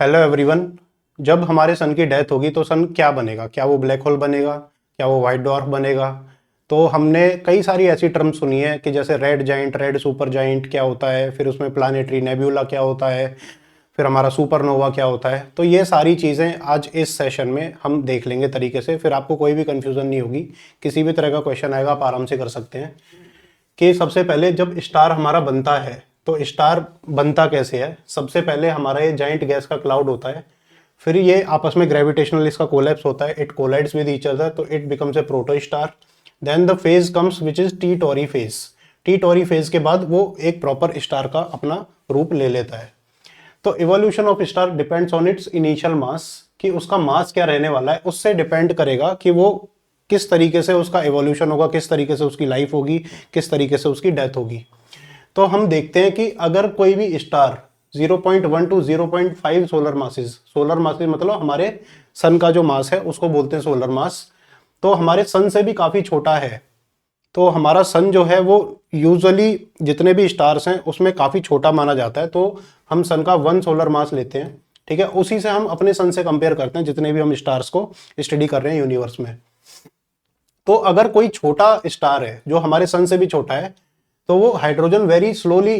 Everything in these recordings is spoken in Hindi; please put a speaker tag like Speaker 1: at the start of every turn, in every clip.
Speaker 1: Hello everyone. जब हमारे सन की डेथ होगी तो सन क्या बनेगा? क्या वो ब्लैक होल बनेगा? क्या वो वाइट डॉर्फ बनेगा? तो हमने कई सारी ऐसी टर्म सुनी है कि जैसे red giant, red super giant क्या होता है, फिर उसमें प्लानेटरी नेब्यूला क्या होता है, फिर हमारा सुपरनोवा क्या होता है। तो ये सारी चीज़ें आज इस सेशन में हम देख लेंगे तरीके से, फिर आपको कोई भी कन्फ्यूज़न नहीं होगी। किसी भी तरह का क्वेश्चन आएगा आप आराम से कर सकते हैं। कि सबसे पहले जब स्टार हमारा बनता है तो स्टार बनता कैसे है? सबसे पहले हमारा ये जाइंट गैस का क्लाउड होता है, फिर ये आपस में ग्रेविटेशनल इसका कोलैप्स होता है, it collides with each other, तो it becomes a proto star. Then the phase comes which is T Tauri phase. T Tauri phase के बाद वो एक प्रॉपर स्टार का अपना रूप ले लेता है। तो evolution of star depends on its initial mass, कि उसका मास क्या रहने वाला है उससे डिपेंड करेगा कि वो किस तरीके से उसका इवोल्यूशन होगा, किस तरीके से उसकी लाइफ होगी, किस तरीके से उसकी डेथ होगी। तो हम देखते हैं कि अगर कोई भी स्टार 0.1 टू 0.5 सोलर मासेस मतलब हमारे सन का जो मास है उसको बोलते हैं सोलर मास, तो हमारे सन से भी काफ़ी छोटा है। तो हमारा सन जो है वो यूजुअली जितने भी स्टार्स हैं उसमें काफ़ी छोटा माना जाता है, तो हम सन का 1 सोलर मास लेते हैं। ठीक है, उसी से हम अपने सन से कंपेयर करते हैं जितने भी हम स्टार्स को स्टडी कर रहे हैं यूनिवर्स में। तो अगर कोई छोटा स्टार है जो हमारे सन से भी छोटा है तो वो हाइड्रोजन वेरी स्लोली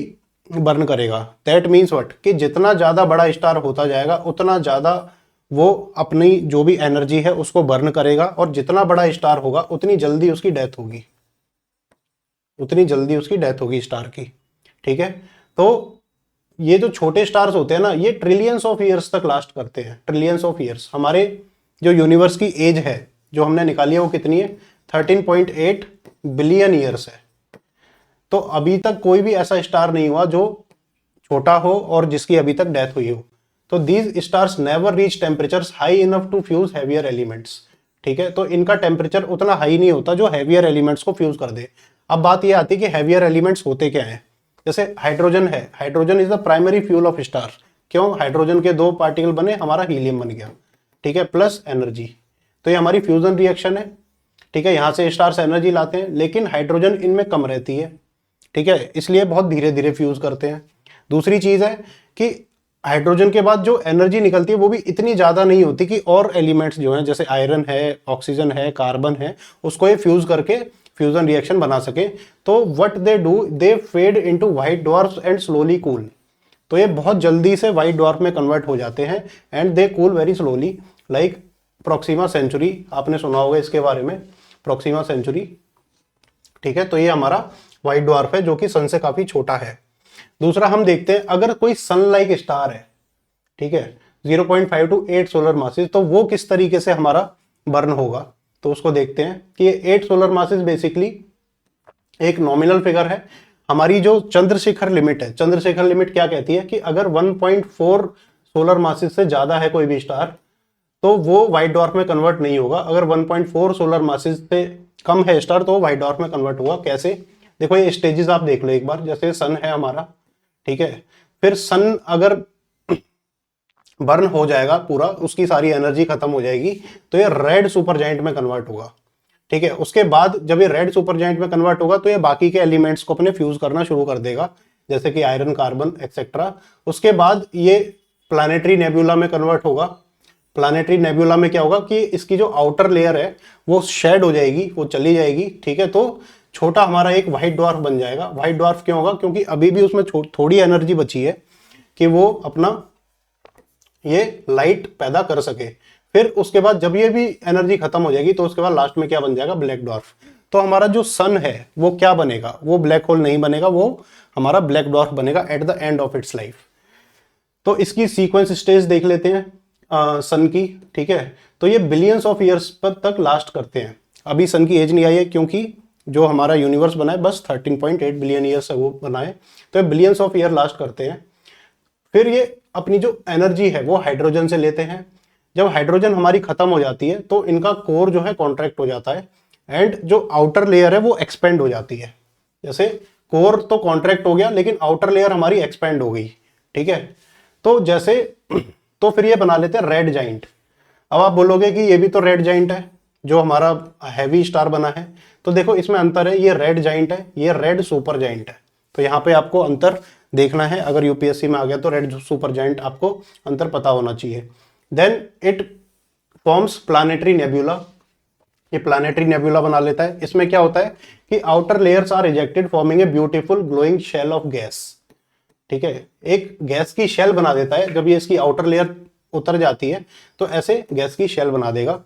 Speaker 1: बर्न करेगा। दैट मीन्स व्हाट, कि जितना ज़्यादा बड़ा स्टार होता जाएगा उतना ज़्यादा वो अपनी जो भी एनर्जी है उसको बर्न करेगा, और जितना बड़ा स्टार होगा उतनी जल्दी उसकी डेथ होगी, उतनी जल्दी उसकी डेथ होगी स्टार की। ठीक है, तो ये जो छोटे स्टार्स होते हैं ना, ये ट्रिलियंस ऑफ ईयर्स तक लास्ट करते हैं। ट्रिलियंस ऑफ ईयर्स, हमारे जो यूनिवर्स की एज है जो हमने निकाली है वो कितनी है? 13.8 बिलियन ईयर्स है। तो अभी तक कोई भी ऐसा स्टार नहीं हुआ जो छोटा हो और जिसकी अभी तक डेथ हुई हो। तो these stars never reach temperatures high enough to fuse heavier elements. ठीक है, तो इनका टेम्परेचर उतना हाई नहीं होता जो हैवियर एलिमेंट्स को फ्यूज कर दे। अब बात यह आती है कि हैवियर एलिमेंट्स होते क्या हैं। जैसे हाइड्रोजन है, hydrogen is the primary fuel of star. क्यों? हाइड्रोजन के 2 पार्टिकल बने, हमारा हीलियम बन गया। ठीक है, प्लस एनर्जी, तो ये हमारी फ्यूजन रिएक्शन है। ठीक है, यहां से स्टार्स एनर्जी लाते हैं, लेकिन हाइड्रोजन इनमें कम रहती है। ठीक है, इसलिए बहुत धीरे धीरे फ्यूज करते हैं। दूसरी चीज है कि हाइड्रोजन के बाद जो एनर्जी निकलती है वो भी इतनी ज्यादा नहीं होती कि और एलिमेंट्स जो हैं जैसे आयरन है, ऑक्सीजन है, कार्बन है, उसको ये फ्यूज करके फ्यूजन रिएक्शन बना सके। तो what they do, they fade into white dwarfs and slowly cool. तो ये बहुत जल्दी से व्हाइट डॉर्फ में कन्वर्ट हो जाते हैं and they cool very slowly, like Proxima Centauri, आपने सुना होगा इसके बारे में, प्रोक्सीमा सेंचुरी। ठीक है, तो ये हमारा व्हाइट डॉर्फ है जो कि सन से काफी छोटा है। दूसरा हम देखते हैं, अगर कोई सन लाइक स्टार है, ठीक है, 0.5 टू 8 सोलर मासेस, तो वो किस तरीके से हमारा बर्न होगा। तो उसको देखते हैं कि ये 8 सोलर मासेस बेसिकली एक नॉमिनल फिगर है। हमारी जो चंद्रशेखर लिमिट है, चंद्रशेखर लिमिट क्या कहती है कि अगर 1.4 सोलर मासेस से ज्यादा है कोई भी स्टार तो वो व्हाइट डॉर्फ में कन्वर्ट नहीं होगा। अगर 1.4 सोलर मासेस से कम है स्टार तो वो व्हाइट डॉर्फ में कन्वर्ट होगा। कैसे? देखो ये स्टेजेस आप देख लो एक बार। जैसे सन है हमारा, ठीक है, फिर सन अगर बर्न हो जाएगा पूरा, उसकी सारी एनर्जी खत्म हो जाएगी, तो ये रेड सुपर जाइंट में कन्वर्ट होगा। ठीक है, उसके बाद जब ये रेड सुपर जाइंट में कन्वर्ट होगा तो ये बाकी के एलिमेंट्स को अपने फ्यूज करना शुरू कर देगा, जैसे कि आयरन, कार्बन एक्सेट्रा। उसके बाद ये प्लानेटरी नेब्यूला में कन्वर्ट होगा। प्लानेटरी नेब्यूला में क्या होगा कि इसकी जो आउटर लेयर है वो शेड हो जाएगी, वो चली जाएगी। ठीक है, तो छोटा हमारा एक व्हाइट डॉर्फ बन जाएगा। व्हाइट डॉर्फ क्यों होगा? क्योंकि अभी भी उसमें थोड़ी एनर्जी बची है कि वो अपना ये लाइट पैदा कर सके। फिर उसके बाद जब ये भी एनर्जी खत्म हो जाएगी तो उसके बाद लास्ट में क्या बन जाएगा? Black dwarf. तो हमारा जो सन है वो क्या बनेगा? वो ब्लैक होल नहीं बनेगा, वो हमारा ब्लैक डॉर्फ बनेगा at the end of its life. तो इसकी सीक्वेंस स्टेज देख लेते हैं सन की। ठीक है, तो ये बिलियंस ऑफ ईयर्स पर तक लास्ट करते हैं। अभी सन की एज नहीं आई है क्योंकि जो हमारा यूनिवर्स बना है बस 13.8 बिलियन ईयर्स है वो बना है, तो ये बिलियंस ऑफ ईयर लास्ट करते हैं। फिर ये अपनी जो एनर्जी है वो हाइड्रोजन से लेते हैं। जब हाइड्रोजन हमारी खत्म हो जाती है तो इनका कोर जो है कॉन्ट्रैक्ट हो जाता है एंड जो आउटर लेयर है वो एक्सपेंड हो जाती है। जैसे कोर तो कॉन्ट्रैक्ट हो गया लेकिन आउटर लेयर हमारी एक्सपेंड हो गई। ठीक है, तो जैसे तो फिर ये बना लेते हैं रेड जाइंट। अब आप बोलोगे कि ये भी तो रेड जाइंट है जो हमारा हैवी स्टार बना है, तो देखो इसमें अंतर है, ये रेड जाइंट है, ये रेड सुपर जाइंट है। तो यहाँ पे आपको अंतर देखना है, अगर यूपीएससी में आ गया तो रेड सुपर जायंट आपको अंतर पता होना चाहिए। Then it forms planetary nebula, ये प्लानेटरी नेबुला बना लेता है। इसमें क्या होता है कि outer layers are ejected forming a beautiful glowing shell of gas. ठीक है, एक गैस की शेल बना देता है, जब ये इसकी आउटर लेयर उतर जाती है तो ऐसे गैस की शेल बना देगा।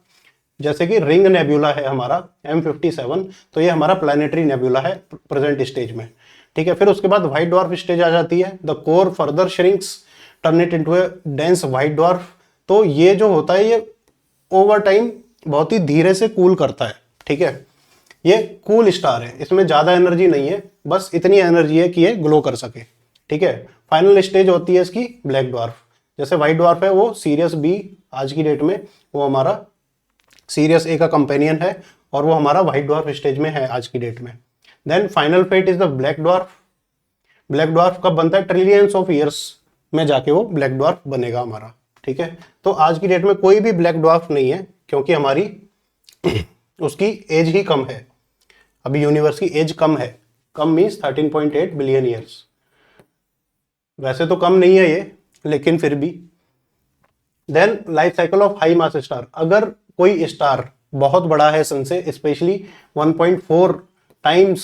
Speaker 1: जैसे कि रिंग नेबुला है हमारा M57, तो ये हमारा प्लानेटरी नेबुला है प्रेजेंट स्टेज में। ठीक है, फिर उसके बाद व्हाइट ड्वार्फ स्टेज आ जाती है। The core further shrinks, turn it into A dense white dwarf. तो ये जो होता है ये ओवर टाइम बहुत ही धीरे से कूल करता है। ठीक है, ये कूल स्टार है, इसमें ज्यादा एनर्जी नहीं है, बस इतनी एनर्जी है कि ये ग्लो कर सके। ठीक है, फाइनल स्टेज होती है इसकी ब्लैक ड्वार्फ। जैसे व्हाइट ड्वार्फ है वो सीरियस बी आज की डेट में, वो हमारा सीरियस ए का कंपेनियन है और वो हमारा व्हाइट ड्वार्फ स्टेज में है आज की डेट में। Then final fate is the black dwarf. Black dwarf कब बनता है? ट्रिलियंस ऑफ ईयर्स में जाके वो ब्लैक ड्वार्फ बनेगा हमारा। ठीक है, तो आज की डेट में कोई भी ब्लैक ड्वार्फ नहीं है, क्योंकि हमारी उसकी एज ही कम है। अभी यूनिवर्स की एज कम है, कम मीन्स 13.8 बिलियन ईयर्स। वैसे तो कम नहीं है ये, लेकिन फिर भी। Then life cycle of high mass star. अगर कोई स्टार बहुत बड़ा है सन से, स्पेशली 1.4 टाइम्स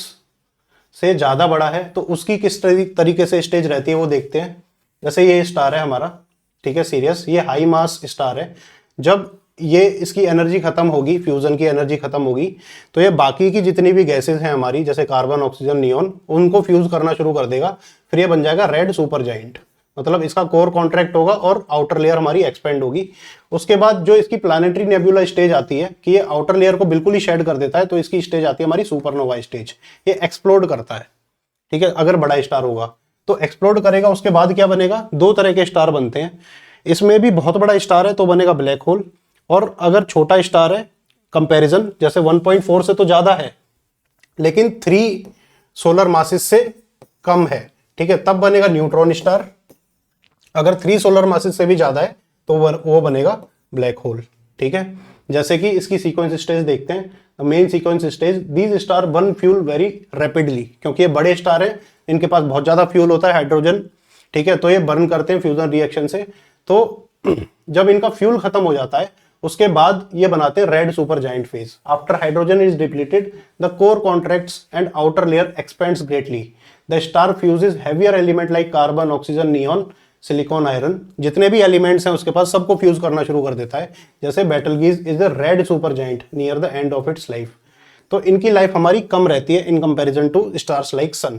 Speaker 1: से ज्यादा बड़ा है, तो उसकी किस तरीके से स्टेज रहती है वो देखते हैं। जैसे ये स्टार है हमारा, ठीक है, सीरियस, ये हाई मास स्टार है। जब ये इसकी एनर्जी खत्म होगी, फ्यूजन की एनर्जी खत्म होगी, तो ये बाकी की जितनी भी गैसेस हैं हमारी, जैसे कार्बन, ऑक्सीजन, नियोन, उनको फ्यूज करना शुरू कर देगा। फिर ये बन जाएगा रेड सुपर जायंट। मतलब इसका कोर कॉन्ट्रैक्ट होगा और आउटर लेयर हमारी एक्सपेंड होगी। उसके बाद जो इसकी प्लानेटरी नेबुला स्टेज आती है कि ये आउटर लेयर को बिल्कुल ही शेड कर देता है, तो इसकी स्टेज आती है हमारी सुपरनोवा स्टेज। ये एक्सप्लोड करता है। ठीक है, अगर बड़ा स्टार होगा तो एक्सप्लोड करेगा। उसके बाद क्या बनेगा? दो तरह के स्टार बनते हैं। इसमें भी बहुत बड़ा स्टार है तो बनेगा ब्लैक होल, और अगर छोटा स्टार है, कंपैरिजन जैसे 1.4 से तो ज्यादा है लेकिन 3 सोलर मासेस से कम है, ठीक है, तब बनेगा न्यूट्रॉन स्टार। अगर 3 सोलर मासेस से भी ज्यादा है तो वो बनेगा ब्लैक होल। ठीक है, जैसे कि इसकी सीक्वेंस स्टेज देखते हैं। Main sequence stage, these star burn fuel very rapidly, क्योंकि ये बड़े स्टार है, इनके पास बहुत ज्यादा फ्यूल होता है, हाइड्रोजन। ठीक है, तो ये बर्न करते हैं फ्यूजन रिएक्शन से। तो जब इनका फ्यूल खत्म हो जाता है उसके बाद ये बनाते हैं red super giant phase. After hydrogen is depleted, the core contracts and outer layer expends greatly. The star fuses heavier element like carbon, oxygen, neon, silicon, iron. जितने भी एलिमेंट्स हैं उसके पास सबको फ्यूज करना शुरू कर देता है। जैसे Betelgeuse is the red super giant near the end of its life. तो इनकी लाइफ हमारी कम रहती है in comparison to stars like sun.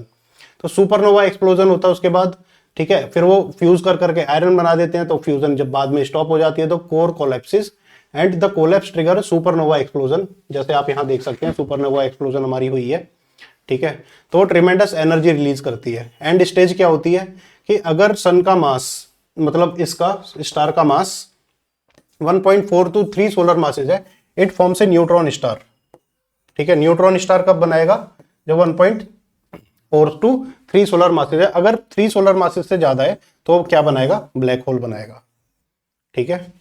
Speaker 1: तो सुपरनोवा एक्सप्लोजन होता है उसके बाद, ठीक है, फिर वो फ्यूज कर करके आयरन बना देते हैं। तो फ्यूजन जब बाद में स्टॉप हो जाती है तो core collapses and the collapse trigger supernova explosion. जैसे आप यहां देख सकते हैं सुपरनोवा एक्सप्लोजन हमारी हुई है। ठीक है, तो ट्रिमेंडस एनर्जी रिलीज करती है। एंड स्टेज क्या होती है कि अगर सन का मास, मतलब इसका स्टार का मास 1.4 to 3 सोलर मासेज है, it forms a neutron star. ठीक है, न्यूट्रॉन स्टार कब बनाएगा? जब 1.4 to 3 सोलर मासेज है। अगर 3 सोलर मासेज से ज्यादा है तो क्या बनाएगा? ब्लैक होल बनाएगा। ठीक है,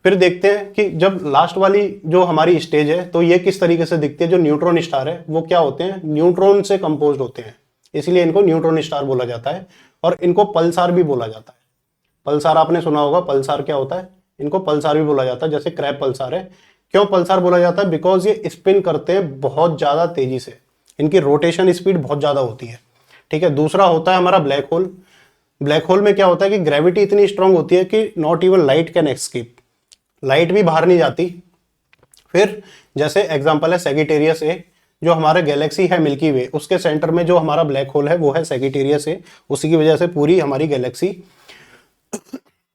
Speaker 1: फिर देखते हैं कि जब लास्ट वाली जो हमारी स्टेज है तो ये किस तरीके से दिखती है। जो न्यूट्रॉन स्टार है वो क्या होते हैं? न्यूट्रॉन से कंपोज्ड होते हैं, इसलिए इनको न्यूट्रॉन स्टार बोला जाता है। और इनको पल्सार भी बोला जाता है। पल्सार आपने सुना होगा, पल्सार क्या होता है? इनको पल्सार भी बोला जाता है, जैसे क्रैब पल्सार है। क्यों पल्सार बोला जाता है? बिकॉज ये स्पिन करते हैं बहुत ज्यादा तेजी से, इनकी रोटेशन स्पीड बहुत ज्यादा होती है। ठीक है, दूसरा होता है हमारा ब्लैक होल। ब्लैक होल में क्या होता है कि ग्रेविटी इतनी स्ट्रांग होती है कि not even light can escape, light भी बाहर नहीं जाती। फिर जैसे एग्जांपल है सैगिटेरियस ए, जो हमारा गैलेक्सी है मिल्की वे, उसके सेंटर में जो हमारा ब्लैक होल है वो है सैगिटेरियस ए। उसी की वजह से पूरी हमारी गैलेक्सी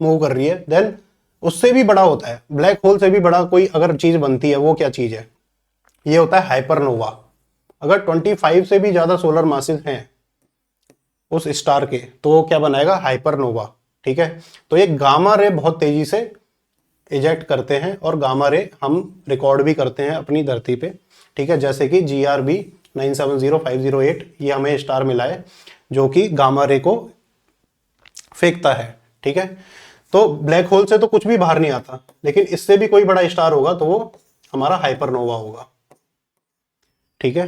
Speaker 1: मूव कर रही है। देन उससे भी बड़ा होता है, ब्लैक होल से भी बड़ा कोई अगर चीज बनती है, वो क्या चीज है? ये होता है हाइपरनोवा। अगर 25 से भी ज्यादा सोलर मासेस हैं उस स्टार के, तो वो क्या बनाएगा? हाइपरनोवा। ठीक है, तो ये गामा रे बहुत तेजी से इजेक्ट करते हैं, और गामा रे हम रिकॉर्ड भी करते हैं अपनी धरती पे। ठीक है, जैसे कि GRB 970508, ये हमें स्टार मिला है जो कि गामा रे को फेंकता है। ठीक है, तो ब्लैक होल से तो कुछ भी बाहर नहीं आता, लेकिन इससे भी कोई बड़ा स्टार होगा तो वो हमारा हाइपरनोवा होगा। ठीक है,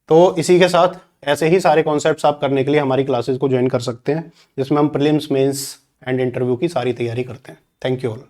Speaker 1: तो इसी के साथ ऐसे ही सारे कॉन्सेप्ट्स आप करने के लिए हमारी क्लासेस को ज्वाइन कर सकते हैं, जिसमें हम प्रीलिम्स, मेंस एंड इंटरव्यू की सारी तैयारी करते हैं। Thank you all.